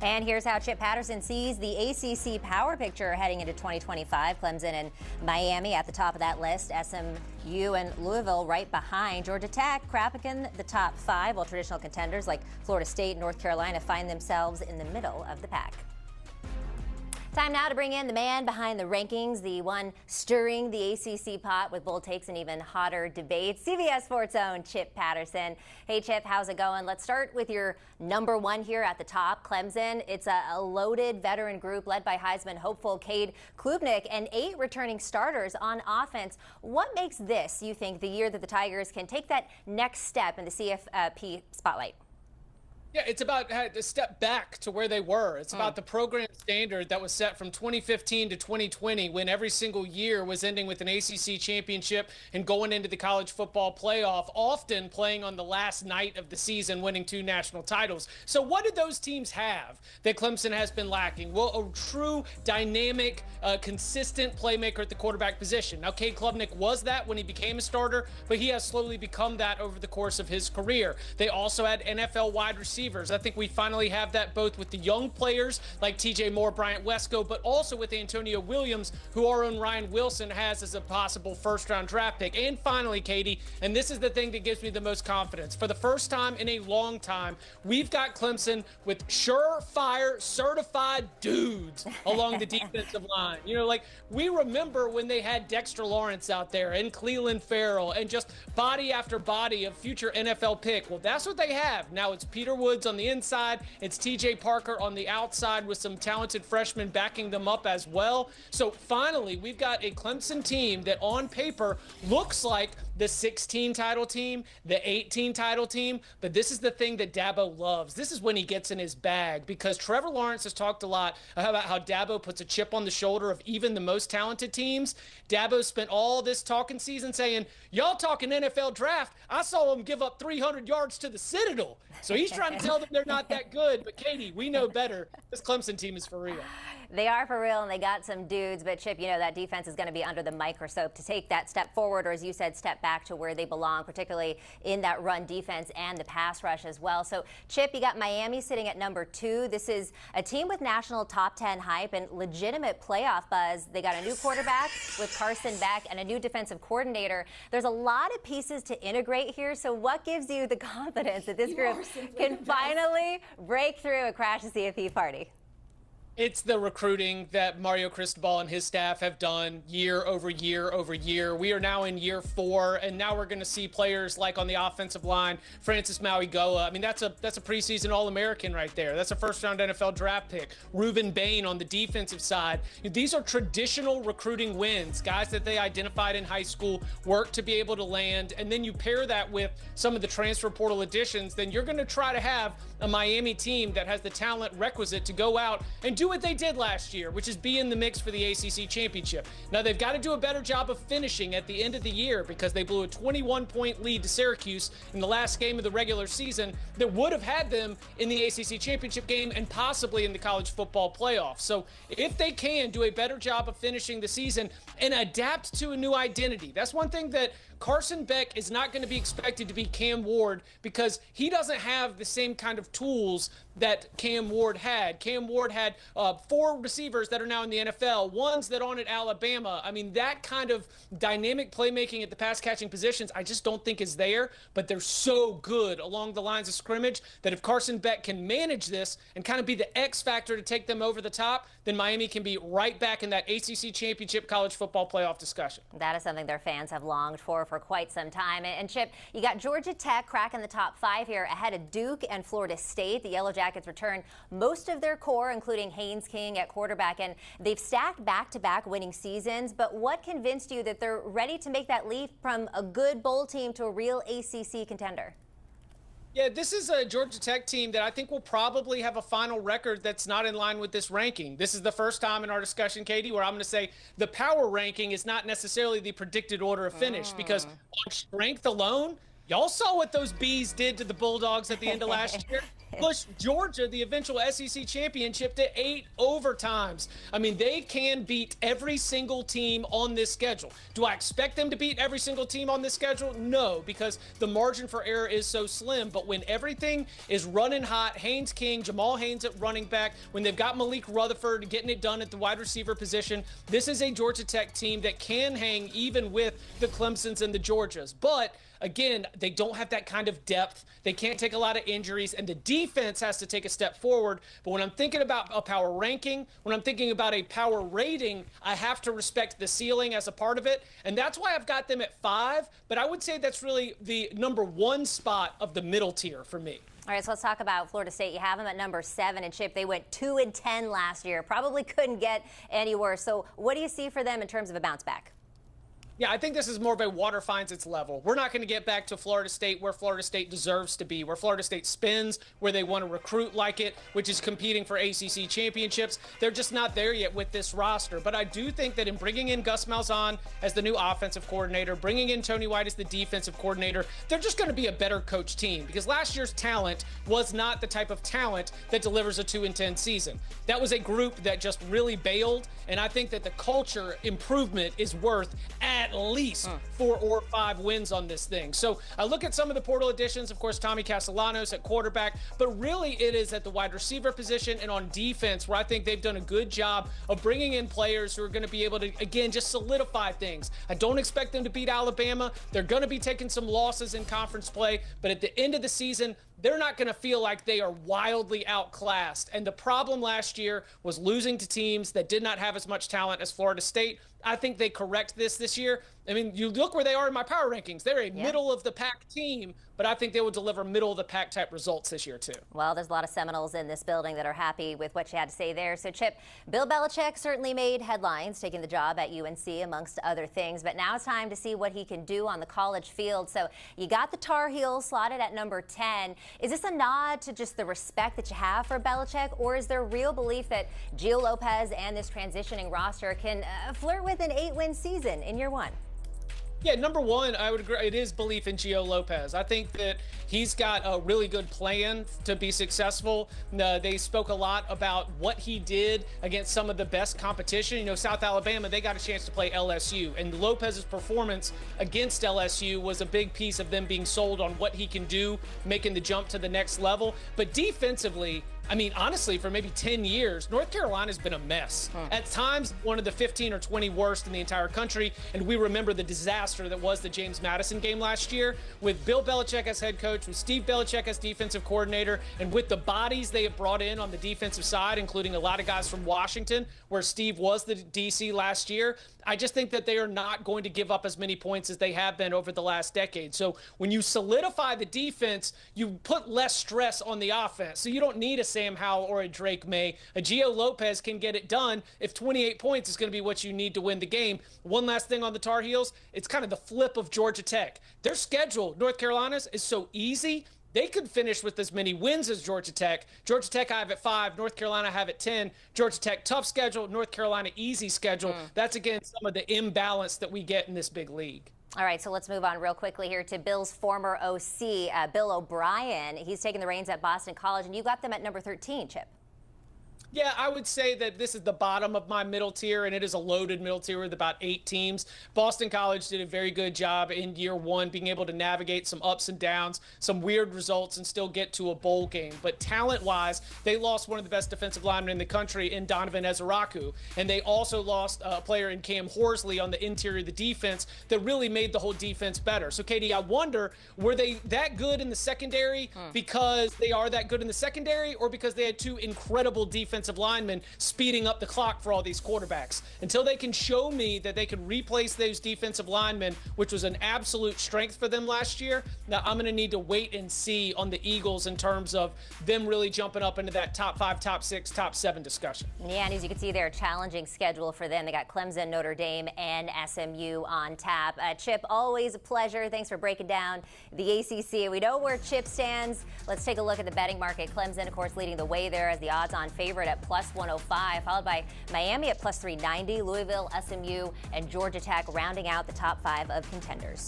And here's how Chip Patterson sees the ACC power picture heading into 2025. Clemson and Miami at the top of that list. SMU and Louisville right behind. Georgia Tech cracking the top 5, while traditional contenders like Florida State and North Carolina find themselves in the middle of the pack. Time now to bring in the man behind the rankings, the one stirring the ACC pot with bold takes and even hotter debates, CBS Sports' own Chip Patterson. Hey, Chip, how's it going? Let's start with your number 1 here at the top, Clemson. It's a loaded veteran group led by Heisman hopeful Cade Klubnik and 8 returning starters on offense. What makes this, you think, the year that the Tigers can take that next step in the CFP spotlight? Yeah, it's about a step back to where they were. It's about the program standard that was set from 2015 to 2020, when every single year was ending with an ACC championship and going into the college football playoff, often playing on the last night of the season, winning 2 national titles. So what did those teams have that Clemson has been lacking? Well, a true, dynamic, consistent playmaker at the quarterback position. Now, Cade Klubnik was that when he became a starter, but he has slowly become that over the course of his career. They also had NFL wide receivers. I think we finally have that both with the young players like TJ Moore, Bryant Wesco, but also with Antonio Williams, who our own Ryan Wilson has as a possible first-round draft pick. And finally, Katie, and this is the thing that gives me the most confidence. For the first time in a long time, we've got Clemson with surefire, certified dudes along the defensive line. You know, like, we remember when they had Dexter Lawrence out there and Cleveland Farrell and just body after body of future NFL pick. Well, that's what they have. Now it's Peter Woods on the inside. It's TJ Parker on the outside with some talented freshmen backing them up as well. So finally, we've got a Clemson team that on paper looks like the 16 title team, the 18 title team. But this is the thing that Dabo loves. This is when he gets in his bag, because Trevor Lawrence has talked a lot about how Dabo puts a chip on the shoulder of even the most talented teams. Dabo spent all this talking season saying, y'all talking NFL draft. I saw him give up 300 yards to the Citadel. So he's trying to tell them they're not that good. But Katie, we know better. This Clemson team is for real. They are for real, and they got some dudes. But Chip, you know that defense is going to be under the microscope to take that step forward, or as you said, step back to where they belong, particularly in that run defense and the pass rush as well. So Chip, you got Miami sitting at number 2. This is a team with national top 10 hype and legitimate playoff buzz. They got a new quarterback with Carson Beck and a new defensive coordinator. There's a lot of pieces to integrate here. So what gives you the confidence that this group can finally break through and crash the CFP party? It's the recruiting that Mario Cristobal and his staff have done year over year over year. We are now in year 4, and now we're going to see players like on the offensive line, Francis Mauigoa. I mean, that's a preseason All-American right there. That's a first-round NFL draft pick. Reuben Bain on the defensive side. These are traditional recruiting wins, guys that they identified in high school, worked to be able to land, and then you pair that with some of the transfer portal additions, then you're going to try to have a Miami team that has the talent requisite to go out and do what they did last year, which is be in the mix for the ACC championship. Now, they've got to do a better job of finishing at the end of the year, because they blew a 21-point lead to Syracuse in the last game of the regular season that would have had them in the ACC championship game and possibly in the college football playoff. So if they can do a better job of finishing the season and adapt to a new identity, that's one thing that Carson Beck is not going to be expected to be Cam Ward, because he doesn't have the same kind of tools that Cam Ward had. Cam Ward had 4 receivers that are now in the NFL, ones that aren't at Alabama. I mean, that kind of dynamic playmaking at the pass-catching positions, I just don't think is there, but they're so good along the lines of scrimmage that if Carson Beck can manage this and kind of be the X factor to take them over the top, then Miami can be right back in that ACC championship college football playoff discussion. That is something their fans have longed for quite some time. And Chip, you got Georgia Tech cracking the top 5 here ahead of Duke and Florida State. The Yellow Jackets return most of their core, including Haynes King at quarterback, and they've stacked back-to-back winning seasons. But what convinced you that they're ready to make that leap from a good bowl team to a real ACC contender? Yeah, this is a Georgia Tech team that I think will probably have a final record that's not in line with this ranking. This is the first time in our discussion, Katie, where I'm going to say the power ranking is not necessarily the predicted order of finish, because on strength alone, Y'all saw what those bees did to the Bulldogs at the end of last year. Pushed Georgia, the eventual SEC championship, to 8 overtimes. I mean, they can beat every single team on this schedule. Do I expect them to beat every single team on this schedule? No, because the margin for error is so slim. But when everything is running hot, Haynes King, Jamal Haynes at running back, when they've got Malik Rutherford getting it done at the wide receiver position, this is a Georgia Tech team that can hang even with the Clemsons and the Georgias. But again, they don't have that kind of depth. They can't take a lot of injuries, and the defense has to take a step forward. But when I'm thinking about a power ranking, when I'm thinking about a power rating, I have to respect the ceiling as a part of it. And that's why I've got them at 5. But I would say that's really the #1 spot of the middle tier for me. All right, so let's talk about Florida State. You have them at number 7, and Chip, they went 2-10 last year. Probably couldn't get any worse. So what do you see for them in terms of a bounce back? Yeah, I think this is more of a water finds its level. We're not going to get back to Florida State where Florida State deserves to be, where Florida State spins, where they want to recruit like it, which is competing for ACC championships. They're just not there yet with this roster. But I do think that in bringing in Gus Malzahn as the new offensive coordinator, bringing in Tony White as the defensive coordinator, they're just going to be a better coach team, because last year's talent was not the type of talent that delivers a 2-10 season. That was a group that just really bailed, and I think that the culture improvement is worth at least 4 or 5 wins on this thing. So I look at some of the portal additions, of course, Tommy Castellanos at quarterback, but really it is at the wide receiver position and on defense where I think they've done a good job of bringing in players who are going to be able to, again, just solidify things. I don't expect them to beat Alabama. They're going to be taking some losses in conference play, but at the end of the season, they're not going to feel like they are wildly outclassed. And the problem last year was losing to teams that did not have as much talent as Florida State. I think they correct this year. I mean, you look where they are in my power rankings. They're a middle-of-the-pack team, but I think they will deliver middle-of-the-pack type results this year, too. Well, there's a lot of Seminoles in this building that are happy with what you had to say there. So, Chip, Bill Belichick certainly made headlines taking the job at UNC, amongst other things. But now it's time to see what he can do on the college field. So you got the Tar Heels slotted at number 10. Is this a nod to just the respect that you have for Belichick, or is there real belief that Gio Lopez and this transitioning roster can flirt with an 8-win season in year 1? Yeah, #1, I would agree. It is belief in Gio Lopez. I think that he's got a really good plan to be successful. They spoke a lot about what he did against some of the best competition. You know, South Alabama, they got a chance to play LSU, and Lopez's performance against LSU was a big piece of them being sold on what he can do, making the jump to the next level. But defensively, I mean, honestly, for maybe 10 years, North Carolina's been a mess. At times, one of the 15 or 20 worst in the entire country. And we remember the disaster that was the James Madison game last year with Bill Belichick as head coach, with Steve Belichick as defensive coordinator, and with the bodies they have brought in on the defensive side, including a lot of guys from Washington, where Steve was the DC last year. I just think that they are not going to give up as many points as they have been over the last decade. So when you solidify the defense, you put less stress on the offense. So you don't need a Sam Howell or a Drake May. A Gio Lopez can get it done if 28 points is going to be what you need to win the game. One last thing on the Tar Heels, it's kind of the flip of Georgia Tech. Their schedule, North Carolina's, is so easy. They could finish with as many wins as Georgia Tech. Georgia Tech I have at 5, North Carolina I have at 10. Georgia Tech tough schedule, North Carolina easy schedule. That's, again, some of the imbalance that we get in this big league. All right, so let's move on real quickly here to Bill's former OC, Bill O'Brien. He's taking the reins at Boston College, and you got them at number 13, Chip. Yeah, I would say that this is the bottom of my middle tier, and it is a loaded middle tier with about 8 teams. Boston College did a very good job in year 1, being able to navigate some ups and downs, some weird results, and still get to a bowl game. But talent-wise, they lost one of the best defensive linemen in the country in Donovan Ezeraku, and they also lost a player in Cam Horsley on the interior of the defense that really made the whole defense better. So, Katie, I wonder, were they that good in the secondary because they are that good in the secondary, or because they had 2 incredible defensive linemen speeding up the clock for all these quarterbacks? Until they can show me that they can replace those defensive linemen, which was an absolute strength for them last year, now I'm going to need to wait and see on the Eagles in terms of them really jumping up into that top 5, top 6, top 7 discussion. Yeah, and as you can see, they're a challenging schedule for them. They got Clemson, Notre Dame, and SMU on tap. Chip, always a pleasure. Thanks for breaking down the ACC. We know where Chip stands. Let's take a look at the betting market. Clemson, of course, leading the way there as the odds-on favorite at +105, followed by Miami at +390, Louisville, SMU, and Georgia Tech rounding out the top 5 of contenders.